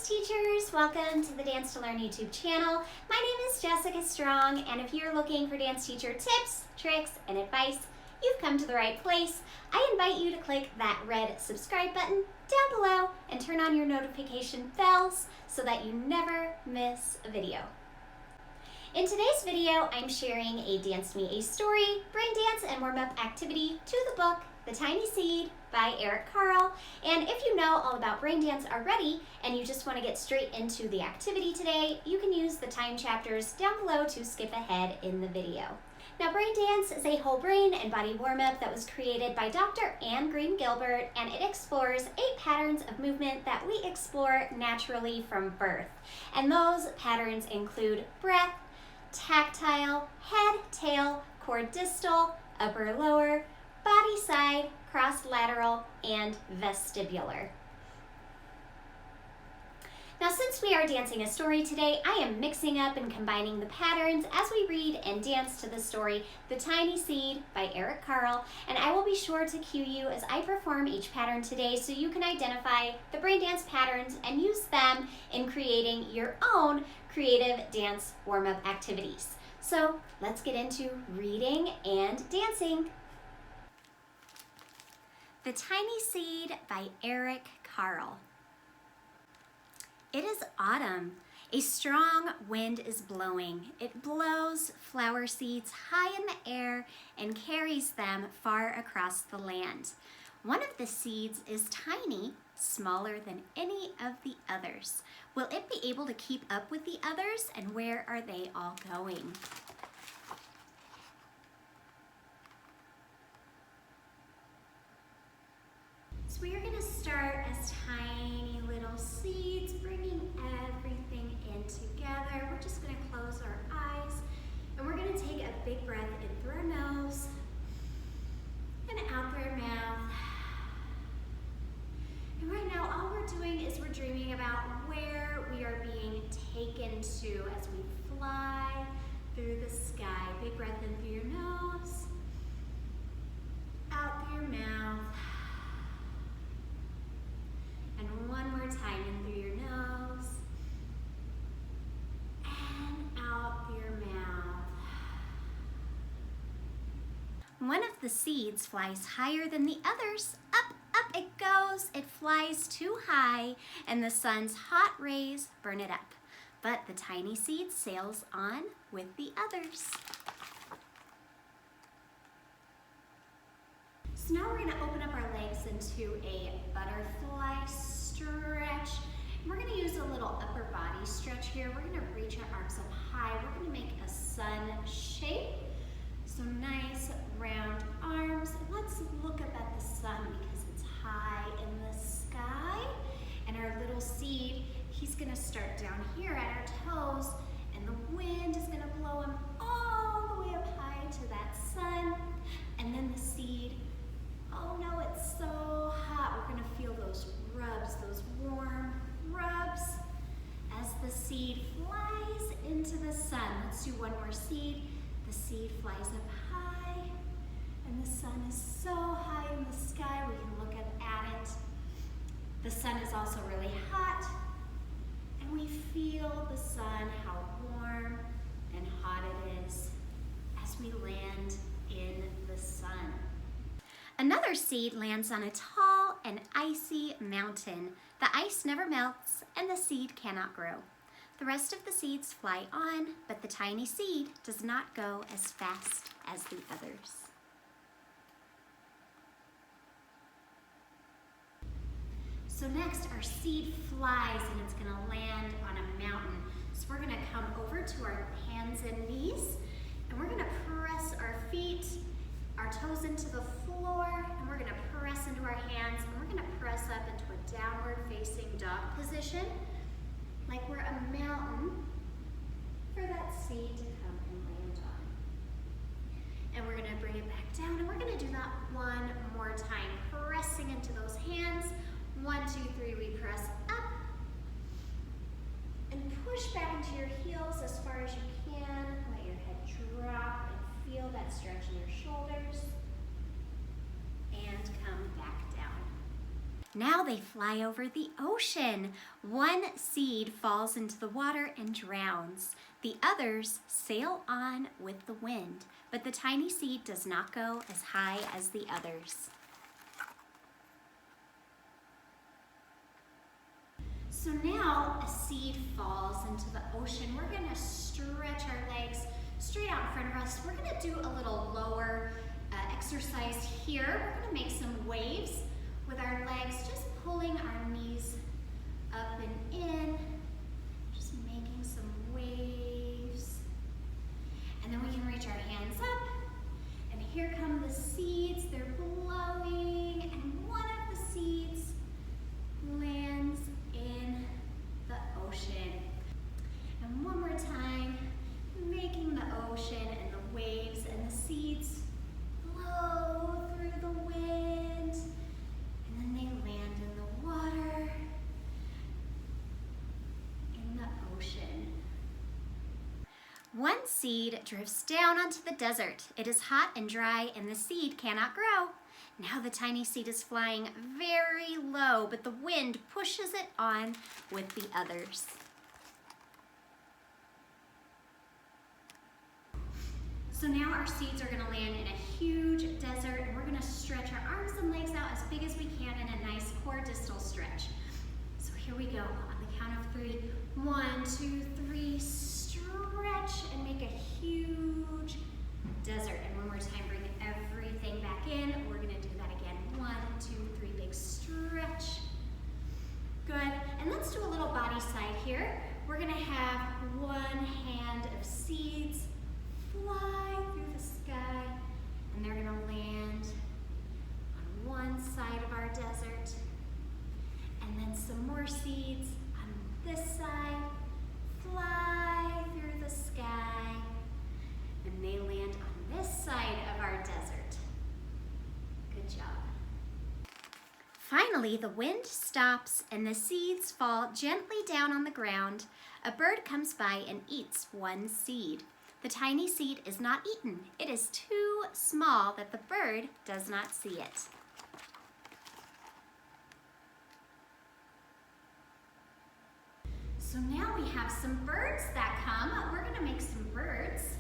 dance teachers, welcome to the Dance to Learn YouTube channel. My name is Jessica Strong, and if you're looking for dance teacher tips, tricks, and advice, you've come to the right place. I invite you to click that red subscribe button down below and turn on your notification bells so that you never miss a video. In today's video, I'm sharing a Dance Me a Story, brain dance, and warm-up activity to the book, The Tiny Seed by Eric Carle. And if you know all about brain dance already and you just want to get straight into the activity today, you can use the time chapters down below to skip ahead in the video. Now, brain dance is a whole brain and body warm-up that was created by Dr. Anne Green Gilbert, and it explores 8 patterns of movement that we explore naturally from birth. And those patterns include breath, tactile, head, tail, core-distal, upper-lower, body side, cross-lateral, and vestibular. Now, since we are dancing a story today, I am mixing up and combining the patterns as we read and dance to the story, The Tiny Seed by Eric Carle, and I will be sure to cue you as I perform each pattern today so you can identify the brain dance patterns and use them in creating your own creative dance warm-up activities. So let's get into reading and dancing. The Tiny Seed by Eric Carle. It is autumn. A strong wind is blowing. It blows flower seeds high in the air and carries them far across the land. One of the seeds is tiny, smaller than any of the others. Will it be able to keep up with the others, and where are they all going? So we are going to start as tiny little seeds, bringing everything in together. We're just going to close our eyes, and we're going to take a big breath in through our nose and out through our mouth. And right now, all we're doing is we're dreaming about where we are being taken to as we fly through the sky. Big breath in through your nose, out through your mouth. And one more time, in through your nose and out through your mouth. One of the seeds flies higher than the others. Up, up it goes. It flies too high, and the sun's hot rays burn it up. But the tiny seed sails on with the others. So now we're going to open up our legs into a butterfly stretch. And we're going to use a little upper body stretch here. We're going to reach our arms up high. We're going to make a sun shape. So nice round arms. And let's look up at the sun because it's high in the sky. And our little seed, he's going to start down here at our toes, and the wind is going to blow him all the way up high to that sun. And then the seed, oh no, it's so hot. We're going to feel those rubs, those warm rubs as the seed flies into the sun. Let's do one more seed. The seed flies up high, and the sun is so high in the sky we can look at it. The sun is also really hot, and we feel the sun, how warm and hot it is as we land in the sun. Another seed lands on a tall and icy mountain. The ice never melts, and the seed cannot grow. The rest of the seeds fly on, but the tiny seed does not go as fast as the others. So next, our seed flies, and it's going to land on a mountain. So we're going to come over to our hands and knees, and we're going to press our feet, our toes into the floor, and we're going to press into our hands, and we're going to press up into a downward facing dog position, like we're a mountain for that seed to come and land on. And we're going to bring it back down, and we're going to do that one more time, pressing into those hands. 1, 2, 3, we press up and push back into your heels as far as you can. Let your head drop and feel that stretch in your shoulders. And come back down. Now they fly over the ocean. One seed falls into the water and drowns. The others sail on with the wind, but the tiny seed does not go as high as the others. So now a seed falls into the ocean. We're gonna stretch our legs straight out in front of us. We're gonna do a little lower exercise here. We're gonna make some waves with our legs, just pulling our knees up and in, just making some waves. And then we can reach our hands up, and here come the seeds. They're blowing, and one of the seeds lands in the ocean. And one more time, making the ocean and the waves and the seeds blow through the wind, and then they land in the water, in the ocean. One seed drifts down onto the desert. It is hot and dry, and the seed cannot grow. Now the tiny seed is flying very low, but the wind pushes it on with the others. So now our seeds are gonna land in a huge desert, and we're gonna stretch our arms and legs out as big as we can in a nice core-distal stretch. So here we go, on the count of 3. 1, 2, 3, stretch and make a huge desert. And one more time, bring everything back in. We're gonna do that again. 1, 2, 3, big stretch. Good, and let's do a little body side here. We're gonna have one hand of seeds fly through the sky, and they're gonna land on one side of our desert. And then some more seeds on this side, fly through the sky, and they land on this side of our desert. Good job. Finally, the wind stops and the seeds fall gently down on the ground. A bird comes by and eats one seed. The tiny seed is not eaten. It is too small that the bird does not see it. So now we have some birds that come. We're gonna make some birds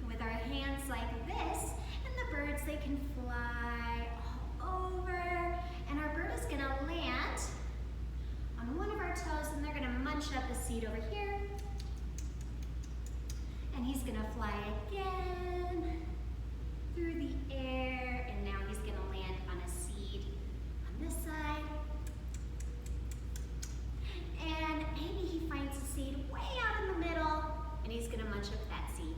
with our hands like this, and the birds, they can fly all over, and our bird is gonna land on one of our toes, and they're gonna munch up a seed over here. And he's gonna fly again through the air, and now he's gonna land on a seed on this side. And maybe he finds a seed way out in the middle, and he's gonna munch up that seed.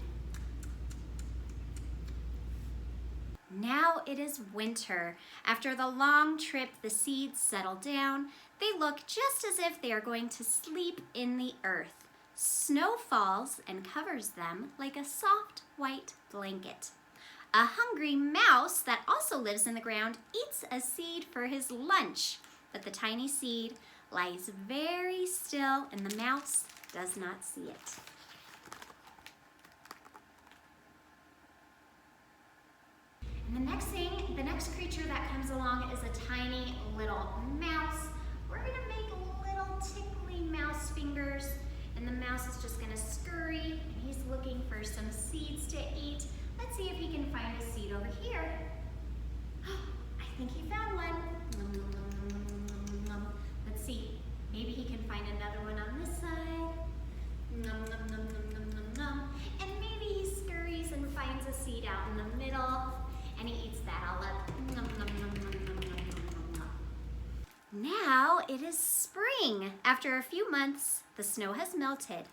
Now it is winter. After the long trip, the seeds settle down. They look just as if they are going to sleep in the earth. Snow falls and covers them like a soft white blanket. A hungry mouse that also lives in the ground eats a seed for his lunch, but the tiny seed lies very still and the mouse does not see it. And the next creature that comes along is a tiny little mouse. We're gonna make little tickly mouse fingers, and the mouse is just gonna scurry, and he's looking for some seeds to eat. Let's see if he can find a seed over here. I think he found one. Let's see, maybe he can find another one on this side. And maybe he scurries and finds a seed out in the middle, and he eats that all up. Now it is spring. After a few months, the snow has melted.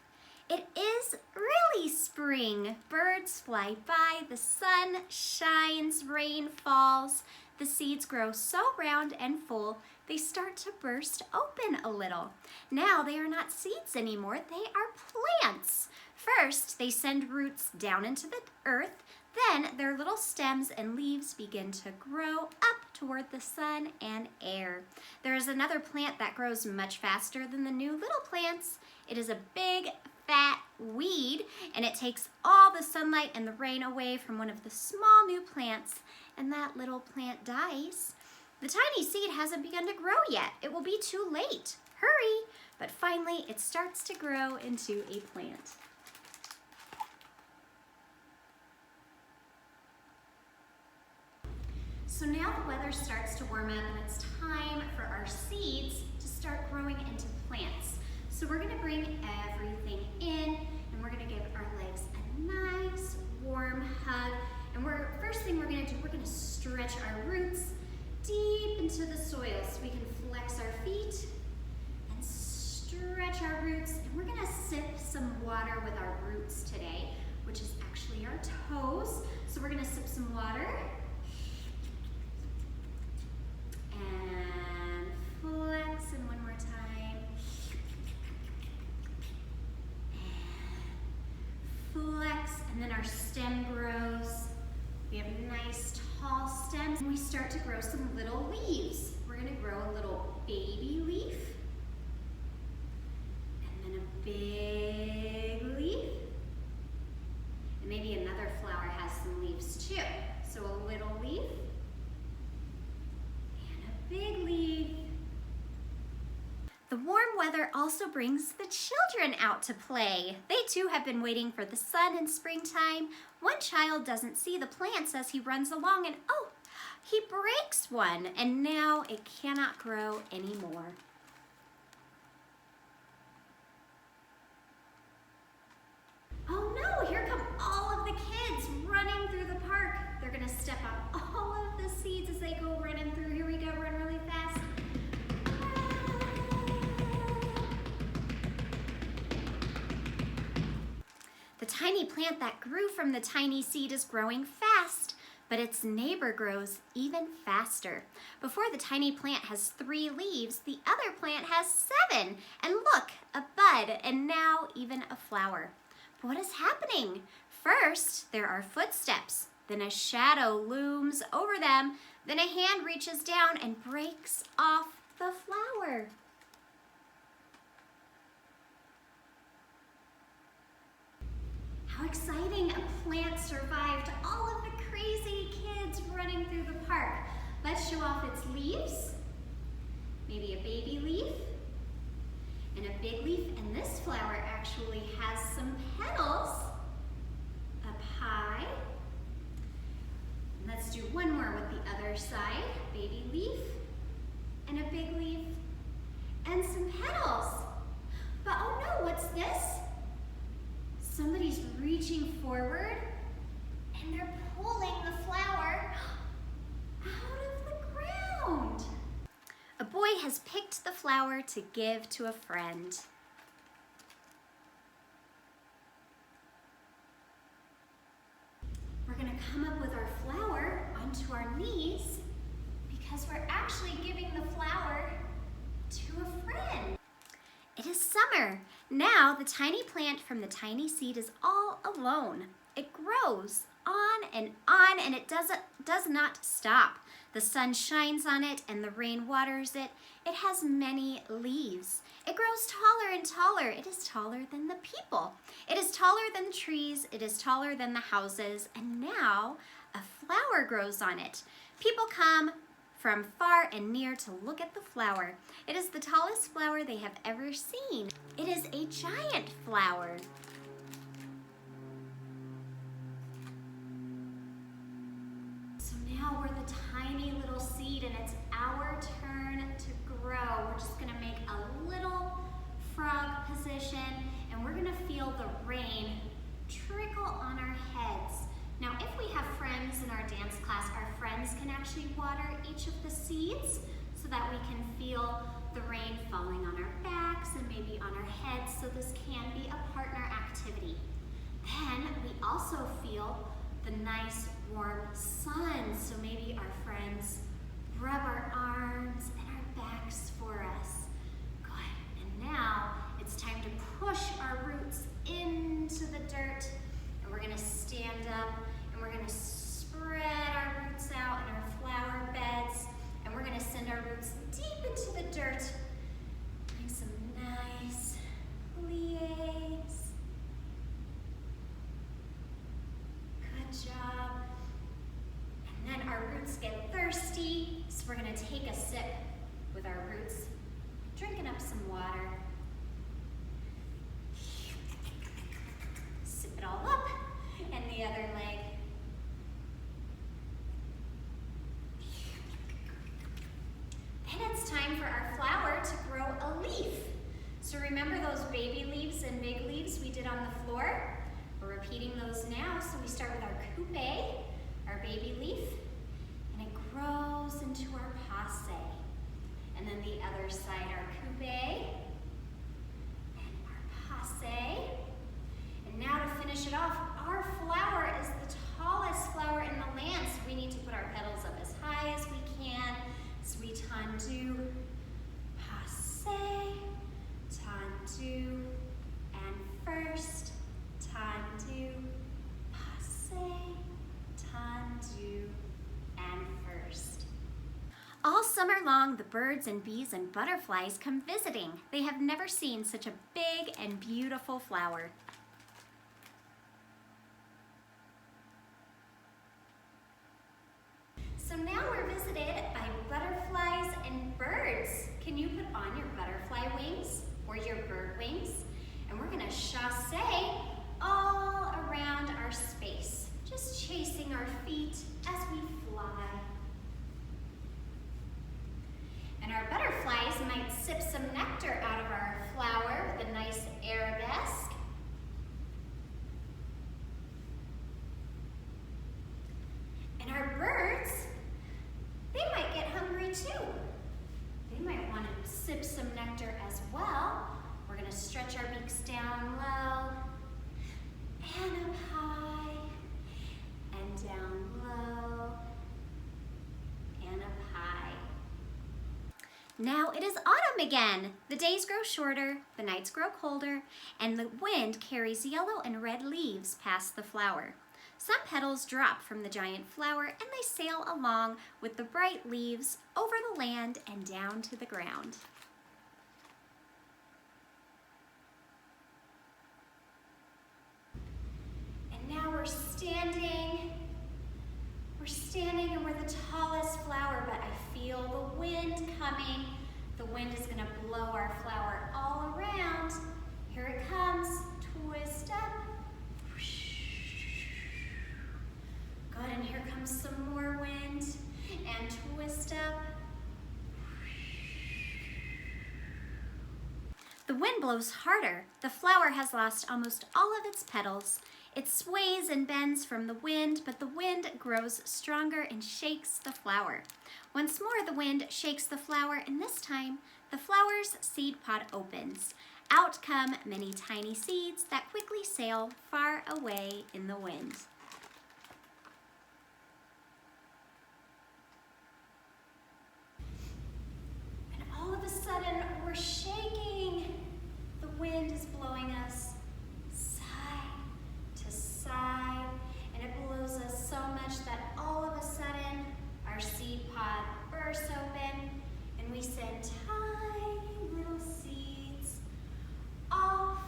It is really spring. Birds fly by, the sun shines, rain falls. The seeds grow so round and full, they start to burst open a little. Now they are not seeds anymore, they are plants. First, they send roots down into the earth. Then their little stems and leaves begin to grow up toward the sun and air. There is another plant that grows much faster than the new little plants. It is a big, fat weed, and it takes all the sunlight and the rain away from one of the small new plants, and that little plant dies. The tiny seed hasn't begun to grow yet. It will be too late. Hurry! But finally, it starts to grow into a plant. So now the weather starts to warm up and it's time for our seeds to start growing into plants. So we're gonna bring everything in and we're gonna give our legs a nice warm hug. And first thing we're gonna do, we're gonna stretch our roots deep into the soil so we can flex our feet and stretch our roots. And we're gonna sip some water with our roots today, which is actually our toes. So we're gonna sip some water. And flex, and one more time. And flex, and then our stem grows. We have nice tall stems, and we start to grow some little leaves. We're gonna grow a little baby leaf, and then a big leaf, and maybe another flower has some leaves too. So a little leaf, big leaf. The warm weather also brings the children out to play. They too have been waiting for the sun in springtime. One child doesn't see the plants as he runs along and oh, he breaks one and now it cannot grow anymore. Oh no, here come all of the kids running through the park. They're gonna step on all of the seeds as they go running through. Here we go, run really fast. The tiny plant that grew from the tiny seed is growing fast, but its neighbor grows even faster. Before the tiny plant has 3 leaves, the other plant has 7. And look, a bud, and now even a flower. But what is happening? First, there are footsteps. Then a shadow looms over them. Then a hand reaches down and breaks off the flower. How exciting! A plant survived all of the crazy kids running through the park. Let's show off its leaves. Maybe a baby leaf and a big leaf. And this flower actually has some petals up high. Let's do one more with the other side. Baby leaf and a big leaf and some petals. But oh no, what's this? Somebody's reaching forward and they're pulling the flower out of the ground. A boy has picked the flower to give to a friend. We're gonna come up with our flower onto our knees because we're actually giving the flower to a friend. It is summer. Now the tiny plant from the tiny seed is all alone. It grows on and it does not stop. The sun shines on it and the rain waters it. It has many leaves. It grows taller and taller. It is taller than the people. It is taller than the trees. It is taller than the houses. And now a flower grows on it. People come from far and near to look at the flower. It is the tallest flower they have ever seen. It is a giant flower. So now we're the tiny little seed and it's our turn to grow. We're just gonna make a little frog position and we're gonna feel the rain trickle on our heads. Now, if we have friends in our dance class, our friends can actually water each of the seeds so that we can feel the rain falling on our backs and maybe on our heads, so this can be a partner activity. Then we also feel the nice warm sun, so maybe our friends rub our arms and our backs for us. Good, and now it's time to push our roots into the dirt, and we're gonna stand up and we're gonna spread our roots out in our flower beds, and we're gonna send our roots deep into the dirt, doing some nice plies. Good job. And then our roots get thirsty, so we're gonna take leaves and big leaves we did on the floor. We're repeating those now. So we start with our coupe, our baby leaf, and it grows into our passe. And then the other side, our coupe and our passe. And now to finish it off, our flower is the tallest flower in the land, so we need to put our petals up as high as we can. So we tendu, passe, tendu, and first, tendu, passe, tendu, and first. All summer long, the birds and bees and butterflies come visiting. They have never seen such a big and beautiful flower. So now we're visited by butterflies and birds. Can you put on your butterfly wings or your bird wings? And we're gonna chasse all around our space, just chasing our feet as we fly. And our butterflies might sip some nectar out of our flower with a nice arabesque. And our birds, they might get hungry too. They might want to sip some nectar as well. We're going to stretch our beaks down low and up high and down low and up high. Now it is autumn again. The days grow shorter, the nights grow colder, and the wind carries yellow and red leaves past the flower. Some petals drop from the giant flower and they sail along with the bright leaves over the land and down to the ground. And now we're standing and we're the tallest flower, but I feel the wind coming. The wind is gonna blow our flower all around. Here it comes, twist up. Good, and here comes some more wind, and twist up. The wind blows harder. The flower has lost almost all of its petals. It sways and bends from the wind, but the wind grows stronger and shakes the flower. Once more, the wind shakes the flower, and this time, the flower's seed pod opens. Out come many tiny seeds that quickly sail far away in the wind. All of a sudden, we're shaking. The wind is blowing us side to side, and it blows us so much that all of a sudden, our seed pod bursts open, and we send tiny little seeds off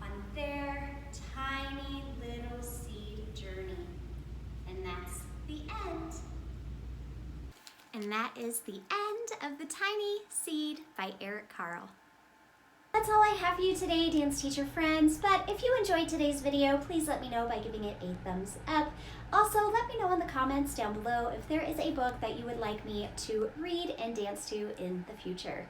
on their tiny little seed journey. And that's the end. And that is the end of The Tiny Seed by Eric Carle. That's all I have for you today, dance teacher friends, but if you enjoyed today's video, please let me know by giving it a thumbs up. Also, let me know in the comments down below if there is a book that you would like me to read and dance to in the future.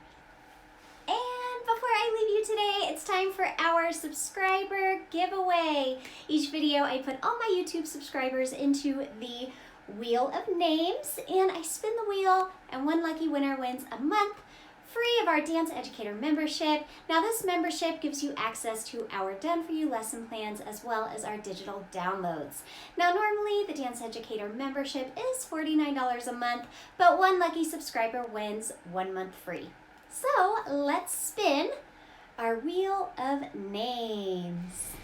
And before I leave you today, it's time for our subscriber giveaway. Each video, I put all my YouTube subscribers into the wheel of names, and I spin the wheel, and one lucky winner wins a month free of our Dance Educator membership. Now this membership gives you access to our Done For You lesson plans as well as our digital downloads. Now normally the Dance Educator membership is $49 a month, but one lucky subscriber wins 1 month free. So let's spin our wheel of names.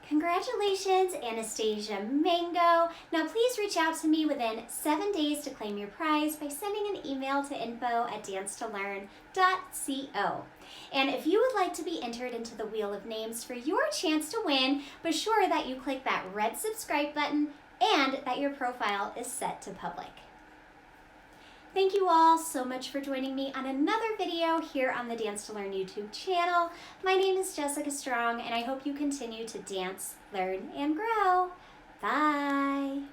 Congratulations, Anastasia Mango. Now please reach out to me within 7 days to claim your prize by sending an email to info@dancetolearn.co. And if you would like to be entered into the Wheel of Names for your chance to win, be sure that you click that red subscribe button and that your profile is set to public. Thank you all so much for joining me on another video here on the Dance to Learn YouTube channel. My name is Jessica Strong, and I hope you continue to dance, learn, and grow. Bye!